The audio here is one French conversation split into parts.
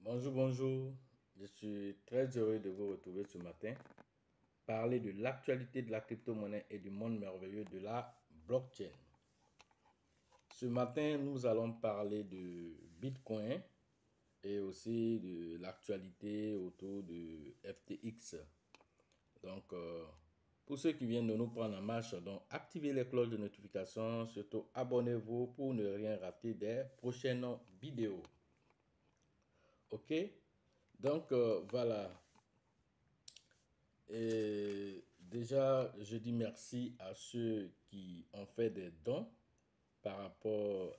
Bonjour, bonjour. Je suis très heureux de vous retrouver ce matin. Parler de l'actualité de la crypto-monnaie et du monde merveilleux de la blockchain. Ce matin, nous allons parler de Bitcoin et aussi de l'actualité autour de FTX. Donc, pour ceux qui viennent de nous prendre en marche, donc activez les cloches de notification, surtout abonnez-vous pour ne rien rater des prochaines vidéos. Ok, donc voilà. Et déjà, je dis merci à ceux qui ont fait des dons par rapport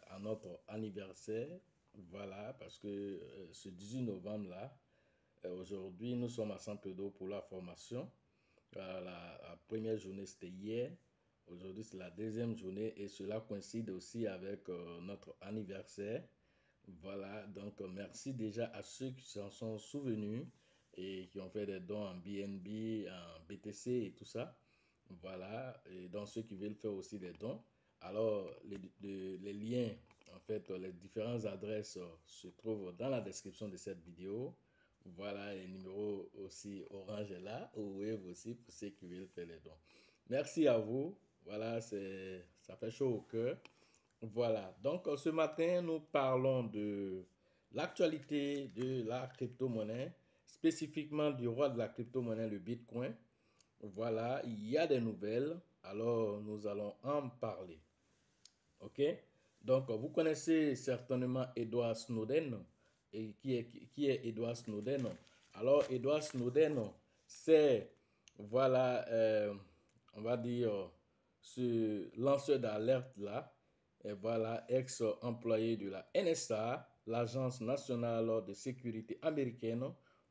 à notre anniversaire. Voilà, parce que ce 18 novembre là, aujourd'hui, nous sommes à Centre d'eau pour la formation. La première journée, c'était hier. Aujourd'hui, c'est la deuxième journée et cela coïncide aussi avec notre anniversaire. Voilà, donc merci déjà à ceux qui s'en sont souvenus et qui ont fait des dons en BNB, en BTC et tout ça. Voilà, et donc ceux qui veulent faire aussi des dons. Alors, les liens, en fait, les différentes adresses se trouvent dans la description de cette vidéo. Voilà, les numéros aussi Orange est là, ou Wave aussi pour ceux qui veulent faire les dons. Merci à vous. Voilà, ça fait chaud au cœur. Voilà, donc ce matin, nous parlons de l'actualité de la crypto-monnaie, spécifiquement du roi de la crypto-monnaie, le Bitcoin. Voilà, il y a des nouvelles, alors nous allons en parler. Ok, donc vous connaissez certainement Edward Snowden. Et qui est Edward Snowden? Alors, Edward Snowden, c'est, voilà, on va dire, ce lanceur d'alerte là, et voilà, ex-employé de la NSA, l'Agence nationale de sécurité américaine,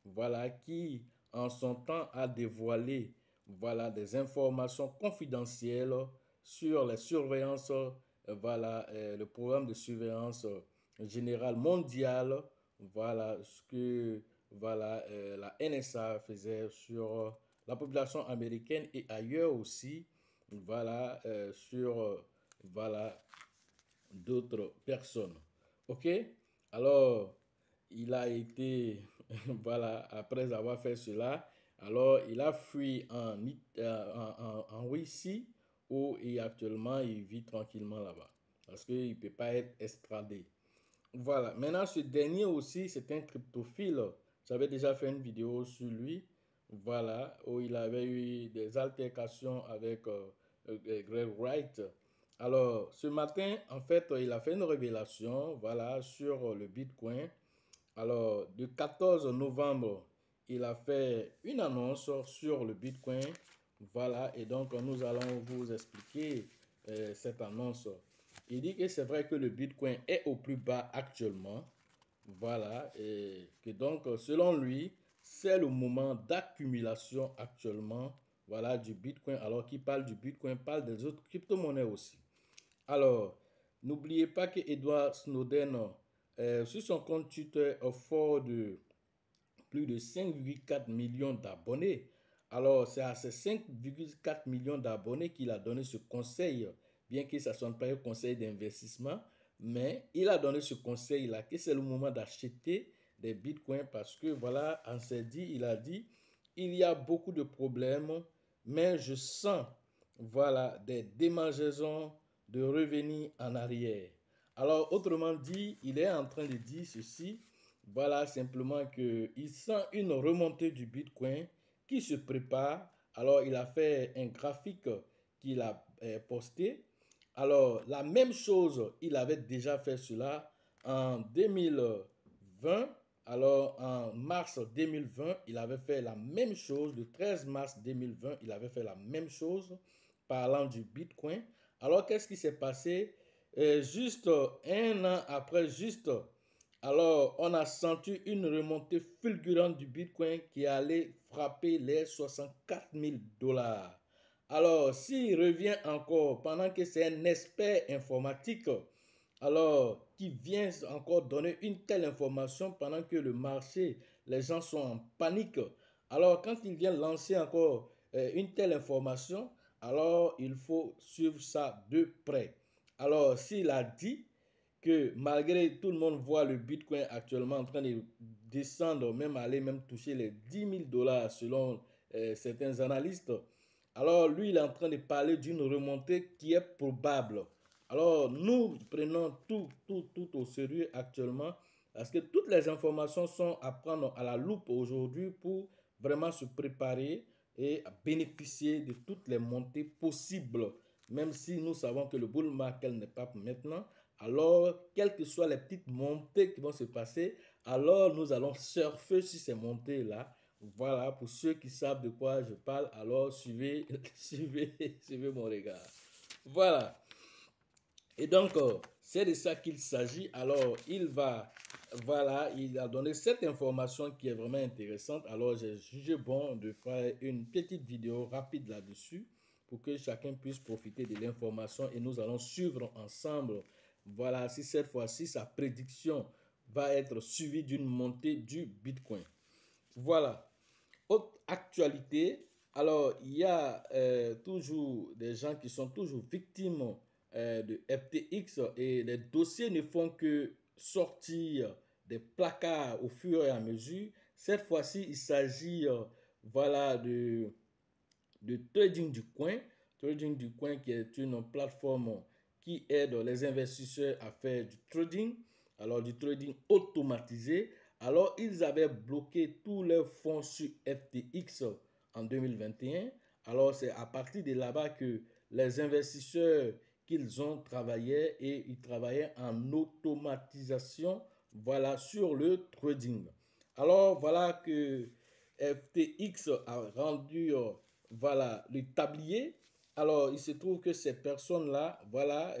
voilà, qui en son temps a dévoilé, voilà, des informations confidentielles sur les surveillances, voilà, le programme de surveillance générale mondiale, voilà, ce que, voilà, la NSA faisait sur la population américaine et ailleurs aussi, voilà, sur, voilà, d'autres personnes. Ok, alors il a été voilà, après avoir fait cela, alors il a fui en Russie où actuellement il vit tranquillement là-bas parce qu'il ne peut pas être extradé. Voilà, maintenant ce dernier aussi c'est un cryptophile. J'avais déjà fait une vidéo sur lui, voilà, où il avait eu des altercations avec Greg Wright. Alors, ce matin, en fait, il a fait une révélation, voilà, sur le Bitcoin. Alors, le 14 novembre, il a fait une annonce sur le Bitcoin. Voilà, et donc nous allons vous expliquer cette annonce. Il dit que c'est vrai que le Bitcoin est au plus bas actuellement. Voilà, et que donc, selon lui, c'est le moment d'accumulation actuellement, voilà, du Bitcoin. Alors qu'il parle du Bitcoin, parle des autres crypto-monnaies aussi. Alors, n'oubliez pas que Edward Snowden, sur son compte Twitter, fort de plus de 5,4 millions d'abonnés. Alors, c'est à ces 5,4 millions d'abonnés qu'il a donné ce conseil, bien que ça ne soit pas un conseil d'investissement, mais il a donné ce conseil-là, que c'est le moment d'acheter des bitcoins parce que, voilà, on s'est dit, il a dit, il y a beaucoup de problèmes, mais je sens, voilà, des démangeaisons de revenir en arrière. Alors, autrement dit, il est en train de dire ceci, voilà, simplement qu'il sent une remontée du Bitcoin qui se prépare. Alors, il a fait un graphique qu'il a posté. Alors, la même chose, il avait déjà fait cela en 2020. Alors, en mars 2020, il avait fait la même chose. Le 13 mars 2020, il avait fait la même chose, parlant du Bitcoin. Alors, qu'est-ce qui s'est passé? Juste un an après, alors, on a senti une remontée fulgurante du Bitcoin qui allait frapper les 64 000 dollars. Alors, s'il revient encore pendant que c'est un expert informatique, alors qui vient encore donner une telle information pendant que le marché, les gens sont en panique. Alors, quand il vient lancer encore une telle information, alors il faut suivre ça de près. Alors, s'il a dit que malgré tout le monde voit le Bitcoin actuellement en train de descendre, même aller même toucher les 10 000 dollars selon certains analystes, alors lui, il est en train de parler d'une remontée qui est probable. Alors nous prenons tout au sérieux actuellement parce que toutes les informations sont à prendre à la loupe aujourd'hui pour vraiment se préparer et bénéficier de toutes les montées possibles. Même si nous savons que le bull market n'est pas maintenant, alors quelles que soient les petites montées qui vont se passer, alors nous allons surfer sur ces montées-là. Voilà, pour ceux qui savent de quoi je parle, alors suivez, suivez mon regard. Voilà. Et donc, c'est de ça qu'il s'agit. Alors, voilà, il a donné cette information qui est vraiment intéressante. Alors, j'ai jugé bon de faire une petite vidéo rapide là-dessus pour que chacun puisse profiter de l'information et nous allons suivre ensemble. Voilà, si cette fois-ci, sa prédiction va être suivie d'une montée du Bitcoin. Voilà. Autre actualité, alors il y a toujours des gens qui sont toujours victimes de FTX et les dossiers ne font que sortir des placards au fur et à mesure. Cette fois-ci, il s'agit voilà, de Trading du Coin. Trading du Coin qui est une plateforme qui aide les investisseurs à faire du trading, alors du trading automatisé. Alors, ils avaient bloqué tous leurs fonds sur FTX en 2021. Alors, c'est à partir de là-bas que les investisseurs qu'ils ont travaillé et ils travaillaient en automatisation, voilà, sur le trading. Alors, voilà que FTX a rendu voilà, le tablier. Alors, il se trouve que ces personnes-là, voilà,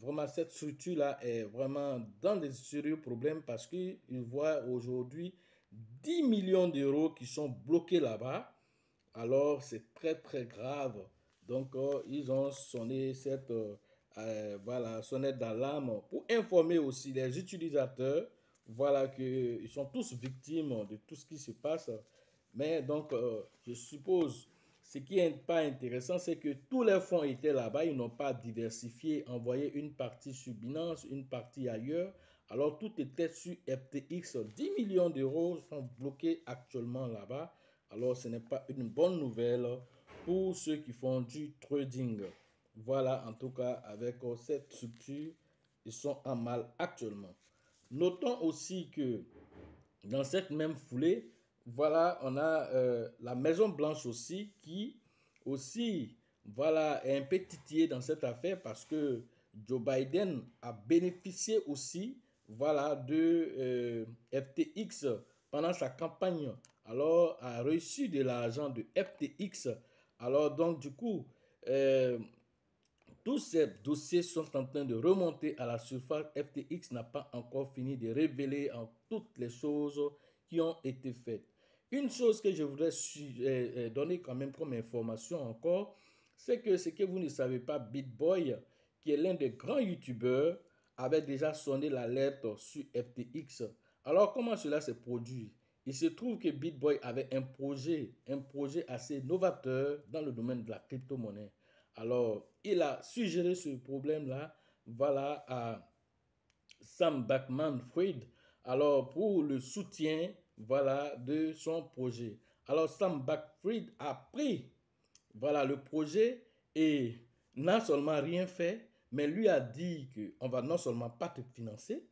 vraiment cette structure-là est vraiment dans des sérieux problèmes parce qu'ils voient aujourd'hui 10 millions d'euros qui sont bloqués là-bas. Alors, c'est très, très grave. Donc, ils ont sonné cette voilà, sonnette d'alarme pour informer aussi les utilisateurs, voilà, qu'ils sont tous victimes de tout ce qui se passe. Mais donc, je suppose, ce qui n'est pas intéressant, c'est que tous les fonds étaient là-bas, ils n'ont pas diversifié, envoyé une partie sur Binance, une partie ailleurs. Alors, tout était sur FTX. 10 millions d'euros sont bloqués actuellement là-bas. Alors, ce n'est pas une bonne nouvelle pour ceux qui font du trading. Voilà, en tout cas, avec cette structure, ils sont en mal actuellement. Notons aussi que dans cette même foulée, voilà, on a la Maison Blanche aussi qui aussi, voilà, est un peu titillée dans cette affaire parce que Joe Biden a bénéficié aussi, voilà, de FTX pendant sa campagne. Alors, a reçu de l'argent de FTX. Alors, donc, du coup, euh, tous ces dossiers sont en train de remonter à la surface. FTX n'a pas encore fini de révéler en toutes les choses qui ont été faites. Une chose que je voudrais donner quand même comme information encore, c'est que ce que vous ne savez pas, BitBoy, qui est l'un des grands youtubeurs, avait déjà sonné l'alerte sur FTX. Alors comment cela s'est produit? Il se trouve que BitBoy avait un projet assez novateur dans le domaine de la crypto-monnaie. Alors, il a suggéré ce problème-là, voilà, à Sam Bankman-Fried, alors pour le soutien, voilà, de son projet. Alors, Sam Bankman-Fried a pris, voilà, le projet et n'a seulement rien fait, mais lui a dit qu'on va non seulement pas te financer,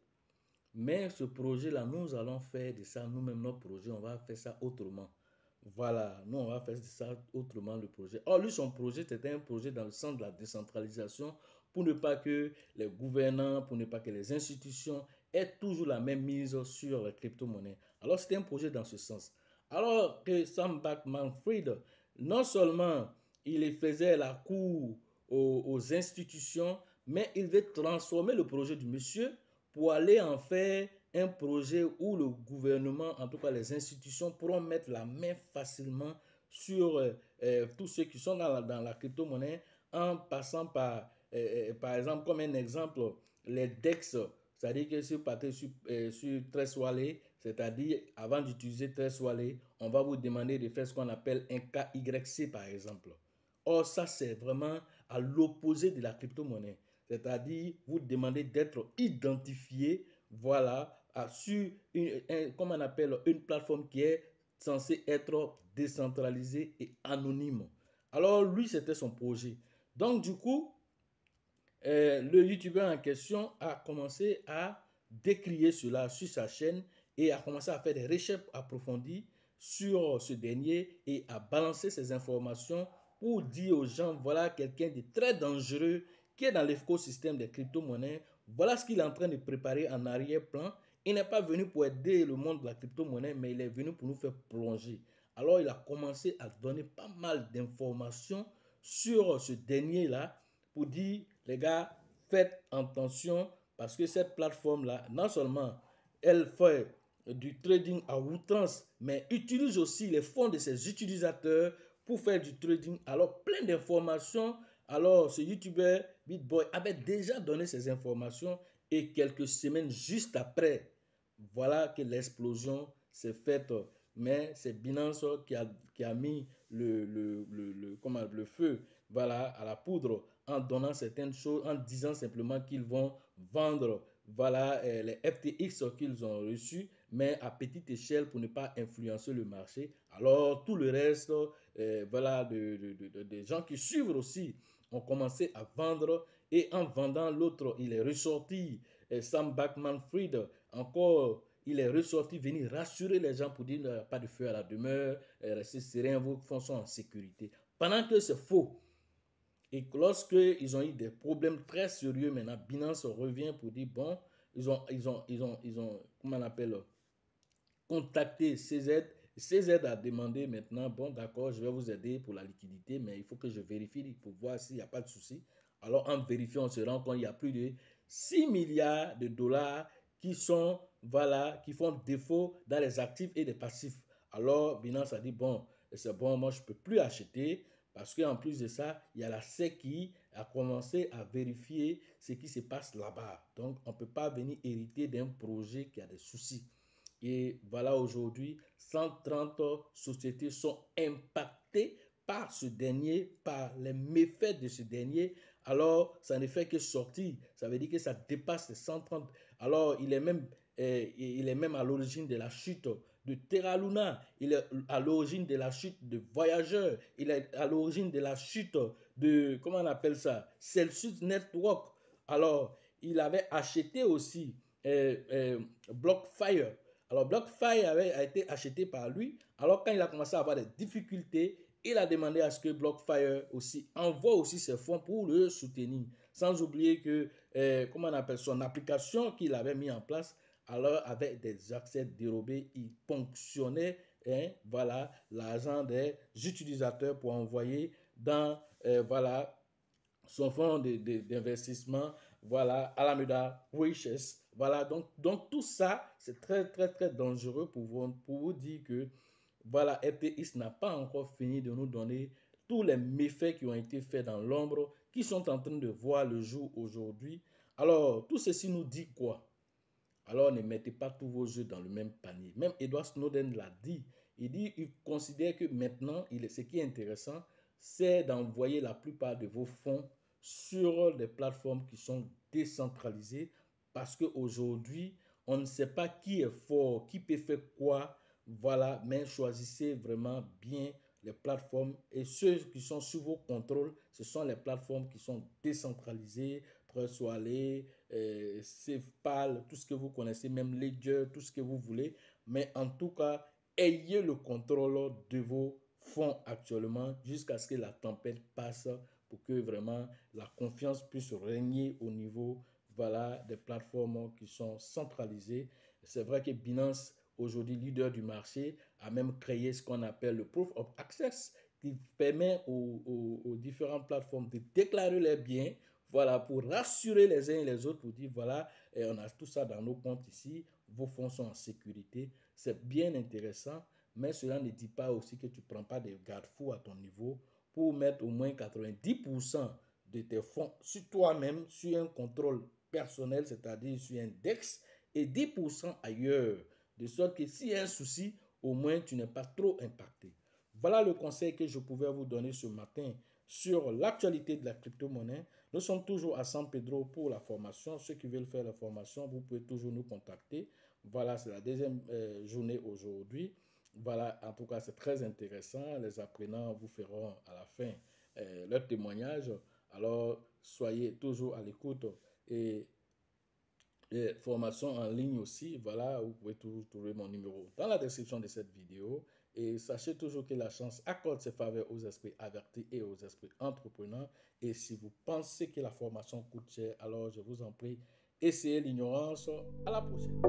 mais ce projet-là, nous allons faire de ça nous-mêmes, notre projet, on va faire ça autrement. Voilà, nous, on va faire ça autrement, le projet. Or, lui, son projet, c'était un projet dans le sens de la décentralisation pour ne pas que les gouvernants, pour ne pas que les institutions est toujours la même mise sur les crypto-monnaies. Alors, c'était un projet dans ce sens. Alors que Sam Bankman-Fried, non seulement il faisait la cour aux institutions, mais il veut transformer le projet du monsieur pour aller en faire un projet où le gouvernement, en tout cas les institutions, pourront mettre la main facilement sur tous ceux qui sont dans la crypto-monnaie en passant par exemple, comme un exemple, les DEX, c'est-à-dire que si vous partez sur Trust Wallet, c'est-à-dire avant d'utiliser Trust Wallet, on va vous demander de faire ce qu'on appelle un KYC par exemple. Or, ça, c'est vraiment à l'opposé de la crypto-monnaie. C'est-à-dire, vous demandez d'être identifié, voilà, sur comme on appelle, une plateforme qui est censée être décentralisée et anonyme. Alors, lui, c'était son projet. Donc, du coup, le youtubeur en question a commencé à décrier cela sur sa chaîne et a commencé à faire des recherches approfondies sur ce dernier et à balancer ces informations pour dire aux gens, voilà quelqu'un de très dangereux qui est dans l'écosystème des crypto-monnaies. Voilà ce qu'il est en train de préparer en arrière-plan. Il n'est pas venu pour aider le monde de la crypto-monnaie, mais il est venu pour nous faire plonger. Alors, il a commencé à donner pas mal d'informations sur ce dernier-là pour dire, les gars, faites attention parce que cette plateforme-là, non seulement elle fait du trading à outrance, mais utilise aussi les fonds de ses utilisateurs pour faire du trading. Alors, plein d'informations. Alors, ce YouTuber BitBoy avait déjà donné ces informations et quelques semaines juste après, voilà que l'explosion s'est faite. Mais c'est Binance qui a mis le feu, voilà, à la poudre en donnant certaines choses, en disant simplement qu'ils vont vendre, voilà, les FTX qu'ils ont reçus, mais à petite échelle pour ne pas influencer le marché. Alors tout le reste, voilà, des gens qui suivent aussi ont commencé à vendre et en vendant, l'autre, il est ressorti, Sam Bankman-Fried, encore, il est ressorti venir rassurer les gens pour dire pas de feu à la demeure, restez serein, vos fonds sont en sécurité. Pendant que c'est faux. Et lorsqu'ils ont eu des problèmes très sérieux, maintenant, Binance revient pour dire, bon, comment on appelle, contacté CZ. CZ a demandé maintenant, bon, d'accord, je vais vous aider pour la liquidité, mais il faut que je vérifie pour voir s'il n'y a pas de souci. Alors, en vérifiant, on se rend compte qu'il y a plus de 6 milliards de dollars qui sont, voilà, qui font défaut dans les actifs et les passifs. Alors, Binance a dit, bon, c'est bon, moi, je ne peux plus acheter. Parce qu'en plus de ça, il y a la SEC qui a commencé à vérifier ce qui se passe là-bas. Donc, on ne peut pas venir hériter d'un projet qui a des soucis. Et voilà, aujourd'hui, 130 sociétés sont impactées par ce dernier, par les méfaits de ce dernier. Alors, ça ne fait que sortir. Ça veut dire que ça dépasse les 130. Alors, il est même à l'origine de la chute de Terra Luna. Il est à l'origine de la chute de Voyageurs. Il est à l'origine de la chute de, comment on appelle ça, Celsius Network. Alors, il avait acheté aussi BlockFire. Alors, BlockFi a été acheté par lui. Alors, quand il a commencé à avoir des difficultés, il a demandé à ce que BlockFire aussi envoie aussi ses fonds pour le soutenir. Sans oublier que, comment on appelle, son application qu'il avait mis en place, alors avec des accès dérobés, il ponctionnait, hein, voilà, l'argent des utilisateurs pour envoyer dans, voilà, son fonds d'investissement, voilà, Alameda Wishes. Voilà, donc tout ça, c'est très, très, très dangereux pour vous dire que, voilà, FTX n'a pas encore fini de nous donner tous les méfaits qui ont été faits dans l'ombre, qui sont en train de voir le jour aujourd'hui. Alors, tout ceci nous dit quoi? Alors, ne mettez pas tous vos œufs dans le même panier. Même Edward Snowden l'a dit. Il considère que maintenant, ce qui est intéressant, c'est d'envoyer la plupart de vos fonds sur des plateformes qui sont décentralisées parce qu'aujourd'hui, on ne sait pas qui est fort, qui peut faire quoi. Voilà, mais choisissez vraiment bien les plateformes et ceux qui sont sous vos contrôles, ce sont les plateformes qui sont décentralisées, Trust Wallet, SafePal, tout ce que vous connaissez, même Ledger, tout ce que vous voulez. Mais en tout cas, ayez le contrôle de vos fonds actuellement jusqu'à ce que la tempête passe pour que vraiment la confiance puisse régner au niveau voilà, des plateformes qui sont centralisées. C'est vrai que Binance, aujourd'hui leader du marché, a même créé ce qu'on appelle le Proof of Access, qui permet aux différentes plateformes de déclarer leurs biens, voilà, pour rassurer les uns et les autres, pour dire, voilà, on a tout ça dans nos comptes ici, vos fonds sont en sécurité. C'est bien intéressant, mais cela ne dit pas aussi que tu ne prends pas des garde-fous à ton niveau pour mettre au moins 90% de tes fonds sur toi-même, sur un contrôle personnel, c'est-à-dire sur un DEX, et 10% ailleurs, de sorte que s'il y a un souci, au moins tu n'es pas trop impacté. Voilà le conseil que je pouvais vous donner ce matin sur l'actualité de la crypto-monnaie. Nous sommes toujours à San Pedro pour la formation. Ceux qui veulent faire la formation, vous pouvez toujours nous contacter. Voilà, c'est la deuxième journée aujourd'hui. Voilà, en tout cas, c'est très intéressant. Les apprenants vous feront à la fin leur témoignage. Alors, soyez toujours à l'écoute et les formations en ligne aussi. Voilà, vous pouvez toujours trouver mon numéro dans la description de cette vidéo. Et sachez toujours que la chance accorde ses faveurs aux esprits avertis et aux esprits entrepreneurs. Et si vous pensez que la formation coûte cher, alors je vous en prie, essayez l'ignorance. À la prochaine.